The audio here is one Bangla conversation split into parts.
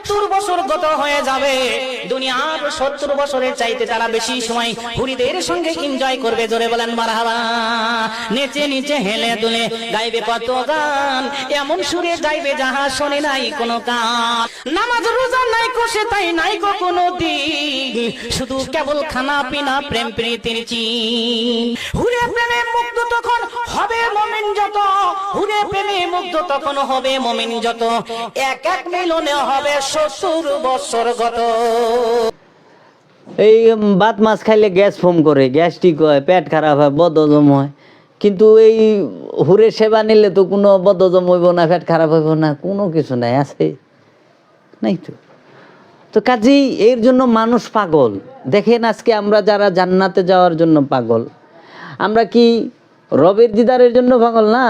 70 বছর গত হয়ে যাবে, দুনিয়ার 70 বছরের চাইতে তারা বেশি সময় হুরিদের সঙ্গে এনজয় করবে। জোরে বলেন মারহাবা। নেচে নিচে হেলে দুলে গাইবে কত গান, এমন সুরে গাইবে যাহা শোনে নাই কোনো কান। নামাজ রোজা নাই কোষে তাই নাই গো কোনো দিন, শুধু কেবল খানা পিনা প্রেম প্রীতির চিন। হুরে প্রেমে মুগ্ধ তখন হবে মুমিন যত, হুরে প্রেমে মুগ্ধ তখন হবে মুমিন যত, এক এক মিলনে হবে 70 বছর গত। এই ভাত মাছ খাইলে গ্যাস ফর্ম করে, গ্যাস্ট্রিক হয়, পেট খারাপ হয়, বদহজম হয়। কিন্তু এই হুরে সেবা নিলে তো কোনো বদহজম হইব না, পেট খারাপ হইব না, কোনো কিছু নাই, আছে নাই তো। তো কাজেই এর জন্য মানুষ পাগল। দেখেন আজকে আমরা যারা জান্নাতে যাওয়ার জন্য পাগল, আমরা কি রবের দিদারের জন্য পাগল না?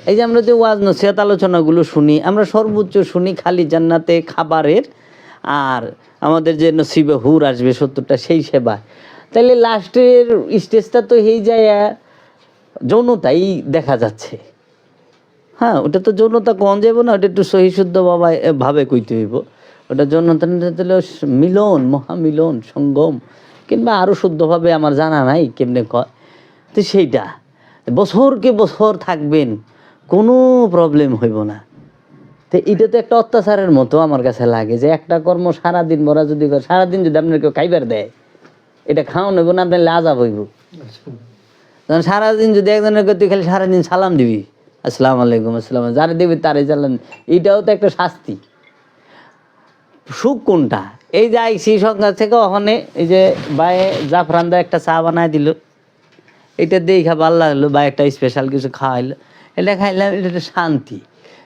এই যে আমরা যে ওয়াজ নসিহত আলোচনাগুলো শুনি, আমরা সর্বোচ্চ শুনি খালি জান্নাতে খাবারের আর আমাদের যে নসিবে হুর আসবে 70টা সেই সেবা। তাইলে লাস্টের স্টেজটা তো এই যায় যৌনতাই দেখা যাচ্ছে। হ্যাঁ, ওটা তো যৌনতা কম যাবো না, ওটা একটু সহিশুদ্ধ ভাবে কইতে হইব। ওটা যৌনতা মিলন, মহামিলন, সঙ্গম, কিংবা আরও শুদ্ধভাবে আমার জানা নাই কেমনে কয়। তো সেইটা বছরকে বছর থাকবেন, কোনো প্রবলেম হইব না। তো এটা তো একটা অত্যাচারের মতো আমার কাছে লাগে, যে একটা কর্ম সারাদিন ভরা যদি করে, সারাদিন যদি আপনার কেউ খাইবার দেয়, এটা খাওয়ানো হইব না, আপনার লাজাব হইব। তখন সারাদিন যদি একজনের তুই খালি সারাদিন সালাম দিবি, আসসালামু আলাইকুম, আসসালাম, যারা দিবি তারে চালান, এইটাও তো একটা শাস্তি। সুখ কোনটা? এই যে আইসি সন্ধ্যা থেকে ওখানে এই যে বায়ে জাফরান্দা একটা চা বানায় দিল, এটা দেখা ভালো লাগলো, বা একটা স্পেশাল কিছু খাওয়াইলো, এটা খাইলাম, এটা একটা শান্তি।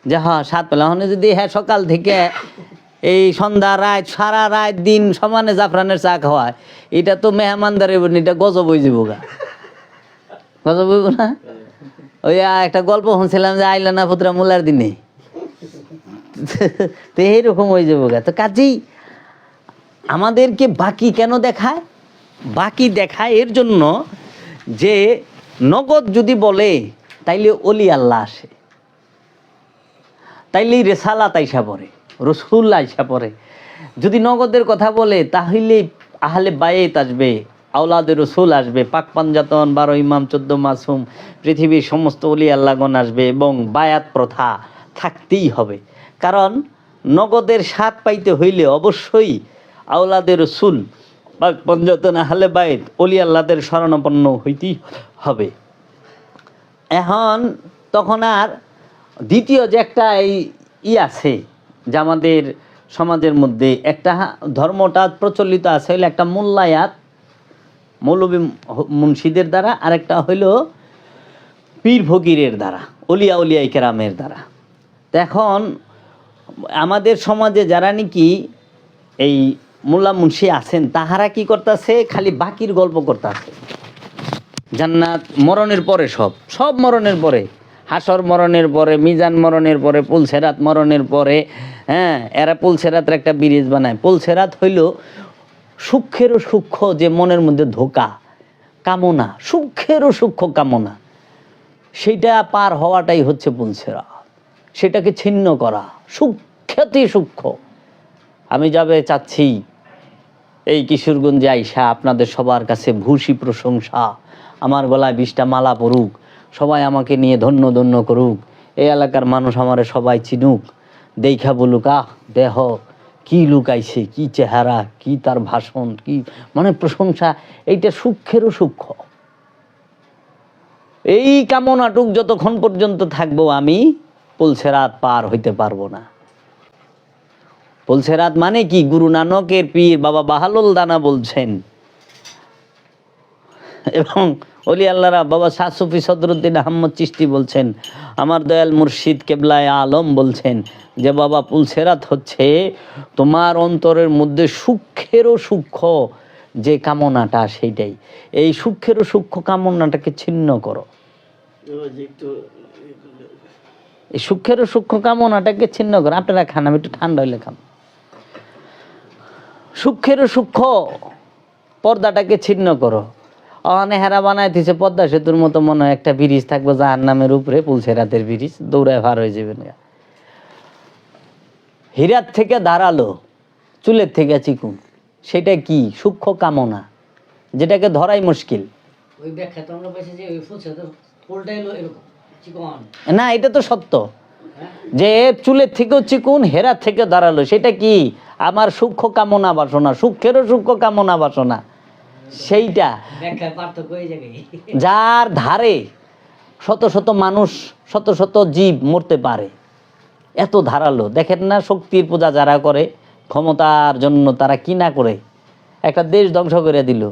যে হ্যাঁ স্বাদ পেলাম। ওখানে যদি হ্যাঁ সকাল থেকে এই সন্ধ্যা রাত সারা রাত দিন সমানে জাফরানের চা খাওয়ায়, এটা তো মেহমানদার, এটা গজব হয়ে যাবো গা, গজব হইব না? ওই একটা গল্প শুনছিলাম যে আইলা না পুত্রা মোলার দিনে, তো এইরকম হয়ে যাবো গা। তো কাজেই আমাদেরকে বাকি কেন দেখায়? বাকি দেখায় এর জন্য যে নগদ যদি বলে তাইলে অলি আল্লাহ আসে, তাইলেই রেসালাত আইসা পড়ে, রসুল আইসা পড়ে। যদি নগদের কথা বলে তাহলে আহলে বায়েত আসবে, আওলাদে রসুল আসবে, পাক পাঞ্জাতন, 12 ইমাম, 14 মাসুম, পৃথিবীর সমস্ত অলি আল্লাহগণ আসবে, এবং বায়াত প্রথা থাকতেই হবে। কারণ নগদের স্বাদ পাইতে হইলে অবশ্যই আওলাদে রসুল, পাক পাঞ্জাতন, আহলে বায়েত, অলি আল্লাহদের শরণাপন্ন হইতেই হবে। এখন তখন আর দ্বিতীয় যে একটা এই আছে যে আমাদের সমাজের মধ্যে একটা ধর্মটা প্রচলিত আছে, হইলে একটা মোল্লায়াত, মৌলবী মুন্সিদের দ্বারা, আর একটা হইল পীর ফকিরের দ্বারা, অলিয়া উলিয়াই কেরামের দ্বারা। এখন আমাদের সমাজে যারা নাকি এই মোল্লা মুন্সি আছেন, তাহারা কি করতেছে? খালি বাকির গল্প করতেছে। জান্নাত মরণের পরে, সব মরণের পরে, হাসর মরণের পরে, মিজান মরণের পরে, পুলসেরাত মরণের পরে। হ্যাঁ, এরা পুলসেরাতের একটা ব্রিজ বানায়। পুলসেরাত হইল সূক্ষ্মেরও সূক্ষ্ম যে মনের মধ্যে ধোকা, কামনা, সূক্ষ্মেরও সূক্ষ্ম কামনা, সেইটা পার হওয়াটাই হচ্ছে পুলসেরাত। সেটাকে ছিন্ন করা, সূক্ষ্মতে সূক্ষ্ম। আমি যাবে চাচ্ছি এই কিশোরগঞ্জে আইসা আপনাদের সবার কাছে ভূষী প্রশংসা, আমার গলায় 20টা মালা পড়ুক, সবাই আমাকে নিয়ে ধন্য ধন্য করুক, এই এলাকার মানুষ আমারে সবাই চিনুক, দেখা বলুক আহ দেহ কি লুকাইছে, কি চেহারা, কি তার ভাষণ, কি মানে প্রশংসা। এইটা সূক্ষ্মেরও সূক্ষ্ম। এই কামনাটুক যতক্ষণ পর্যন্ত থাকবো আমি পুলসেরাত পার হইতে পারবো না। পুলসেরাত মানে কি? গুরু নানকের পীর বাবা বাহালুল দানা বলছেন, এবং অলি আল্লাহরা বাবা শাহ সুফি সদরুদ্দিন আহমদ চিশতি বলছেন, আমার দয়াল মুর্শিদ কেবলায় আলম বলছেন যে বাবা পুলসেরাত হচ্ছে তোমার অন্তরের মধ্যে সূক্ষ্মেরও সূক্ষ্ম যে কামনাটা, সেইটাই। এই সূক্ষ্মেরও সূক্ষ্ম কামনাটাকে ছিন্ন করো। এই সূক্ষ্মেরও সূক্ষ্ম কামনাটাকে ছিন্ন করো। আপনারা খান, আমি একটু ঠান্ডা হইলে খান। সূক্ষ্মেরও সূক্ষ্ম পর্দাটাকে ছিন্ন করো। অনেহারা বানাই দিছে পদ্মা সেতুর মতো, মনে হয় একটা ব্রিজ থাকবে জাহান্নামের উপরে, পুলসেরাতের ব্রিজ, দৌড়ায় ভার হয়ে যাবেন। হীরাত থেকে ধারালো চুলের থেকে চিকুন, সেটা কি? সূক্ষ্ম কামনা, যেটাকে ধরাই মুশকিল। ওই ব্যাখ্যা তো আমরা পাইছি যে ওই ফুলছে তো ফুলটা এলো এরকম চিকন। না, এটা তো সত্য হ্যাঁ যে চুলের থেকেও চিকুন, হেরার থেকে দাঁড়ালো, সেটা কি? আমার সূক্ষ্ম কামনা বাসনা, সূক্ষ্মেরও সূক্ষ্ম কামনা বাসনা, সেইটা ব্যাখ্যার পার্থক্য এই জায়গায়। যার ধারে শত শত মানুষ, শত শত জীব মরতে পারে, এত ধারালো। দেখেন না শক্তির পূজা যারা করে, ক্ষমতার জন্য তারা কি না করে, একটা দেশ ধ্বংস করে দিল।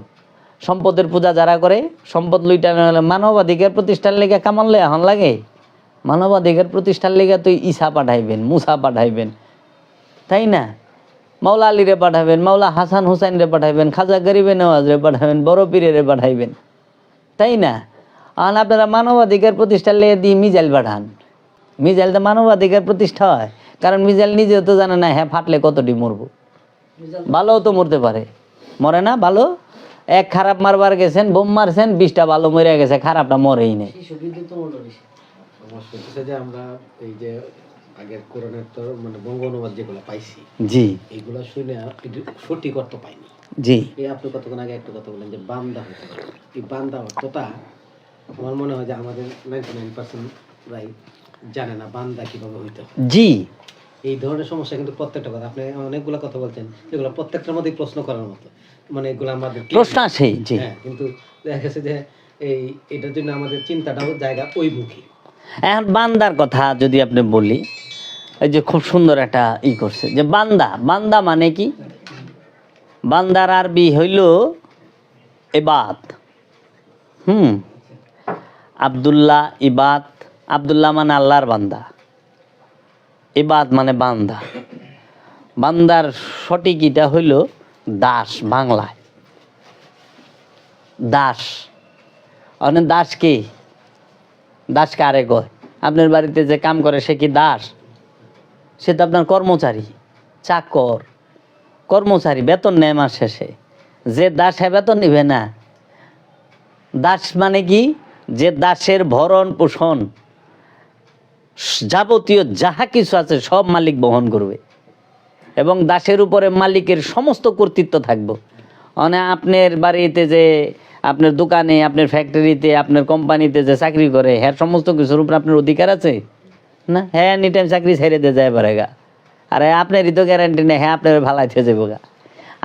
সম্পদের পূজা যারা করে, সম্পদ লুইটা মানবাধিকার প্রতিষ্ঠার লেগে কামানলে এখন লাগে। মানবাধিকার প্রতিষ্ঠার লেগে তুই ঈসা পাঠাইবেন, মুসা পাঠাইবেন, তাই না? মাওলা আলীরে পাঠাবেন, মাওলা হাসান হুসাইনরে পাঠাইবেন, খাজা গরিবে নওয়াজরে পাঠাবেন, বড় পীরেরে পাঠাইবেন, তাই না? আর আপনারা মানবাধিকার প্রতিষ্ঠার লেগে দিয়ে মিজাইল পাঠান। মিজাইল তো মানবাধিকার প্রতিষ্ঠা হয়, কারণ মিজাইল নিজেও তো জানে না হ্যাঁ ফাটলে কতটি মরবো। ভালোও তো মরতে পারে, মরে না ভালো? এক খারাপ মারবার গেছেন, বোম মারছেন, 20টা ভালো মরে গেছে, খারাপটা মরেই নেই। শিশু বিদ্যুৎ মোটর বেশি। সমস্যা হচ্ছে যে আমরা এই যে আগের কোরআনের তো মানে বঙ্গ অনুবাদ যেগুলো পাইছি, জি এইগুলো শুনে একটু সঠিক অর্থ পাইনি। জি এই আপনি কতক্ষণ আগে একটা কথা বললেন যে বান্দা হতে পারে, এই বান্দা অর্থটা আমার মনে হয় যে আমাদের 99% রাই জানে না বান্দা কিভাবে হইতে হয়। জি এই ধরনের সমস্যা কিন্তু প্রত্যেকটা কথা আপনি অনেকগুলো কথা বলছেন, যেগুলো প্রত্যেকটার মধ্যেই প্রশ্ন করার মতো, মানে এগুলো আমাদের প্রশ্ন আসে। জি হ্যাঁ, কিন্তু দেখা গেছে যে এটার জন্য আমাদের চিন্তাটাও জায়গা ওইমুখী। এখন বান্দার কথা যদি আপনি বলি, এই যে খুব সুন্দর একটা করছে যে বান্দা, বান্দা মানে কি? বান্দার আরবি হইল ইবাদ। আব্দুল্লাহ ইবাদ, আব্দুল্লাহ মানে আল্লাহর বান্দা, ইবাদ মানে বান্দা। বান্দার সঠিক এটা হইল দাস, বাংলায় দাস। অনেক দাস কি? দাস কারে কয়? আপনার বাড়িতে যে কাম করে সে কি দাস? সে তো আপনার কর্মচারী, চাকর, কর্মচারী, বেতন নেয় মাস শেষে। যে দাস হ্যাঁ বেতন নিবে না। দাস মানে কি? যে দাসের ভরণ পোষণ যাবতীয় যাহা কিছু আছে সব মালিক বহন করবে, এবং দাসের উপরে মালিকের সমস্ত কর্তৃত্ব থাকবে। মানে আপনার বাড়িতে যে, আপনার দোকানে, আপনার ফ্যাক্টরিতে, আপনার কোম্পানিতে যে চাকরি করে, হ্যাঁ সমস্ত কিছুর উপর আপনার অধিকার আছে না? হ্যাঁ এনি টাইম চাকরি ছেড়ে দিয়ে যায় পারেগা, আর আপনারই তো গ্যারান্টি নেই হ্যাঁ আপনার ফালাইতে যাবো গা।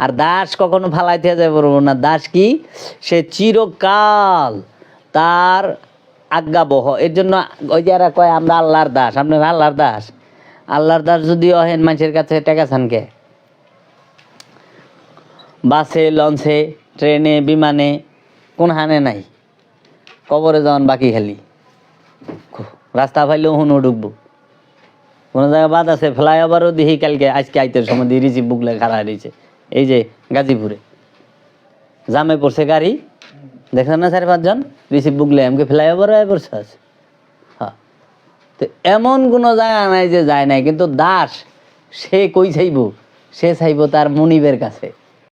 আর দাস কখনো ফালাইতে যাবো না। দাস কি? সে চিরকাল তার আজ্ঞাবহ। এর জন্য ওই যারা কয় আমরা আল্লাহর দাস, আপনার আল্লাহর দাস। আল্লাহর দাস যদি অহেন মানুষের কাছে টাকা ছানকে, বাসে, লঞ্চে, ট্রেনে, বিমানে, কোন হানে নাই, কবরে যাওয়ান বাকি খালি। রাস্তা পাইলেও হুনও ঢুকবো, কোনো জায়গায় বাদ আছে, ফ্লাইওভারও দেখি কালকে আজকে আইতের সময় দিয়ে রিসিভ বুকলে খাড়া রয়েছে। এই যে গাজীপুরে জামে পড়ছে গাড়ি, দেখছেন না 4-5 জন রিসিভ বুকলে আমাকে ফ্লাইওভারও আয় পড়ছে আছে। হ্যাঁ, তো এমন কোনো জায়গা নাই যে যায় নাই। কিন্তু দাস সে কই চাইব? সে চাইব তার মনিবের কাছে।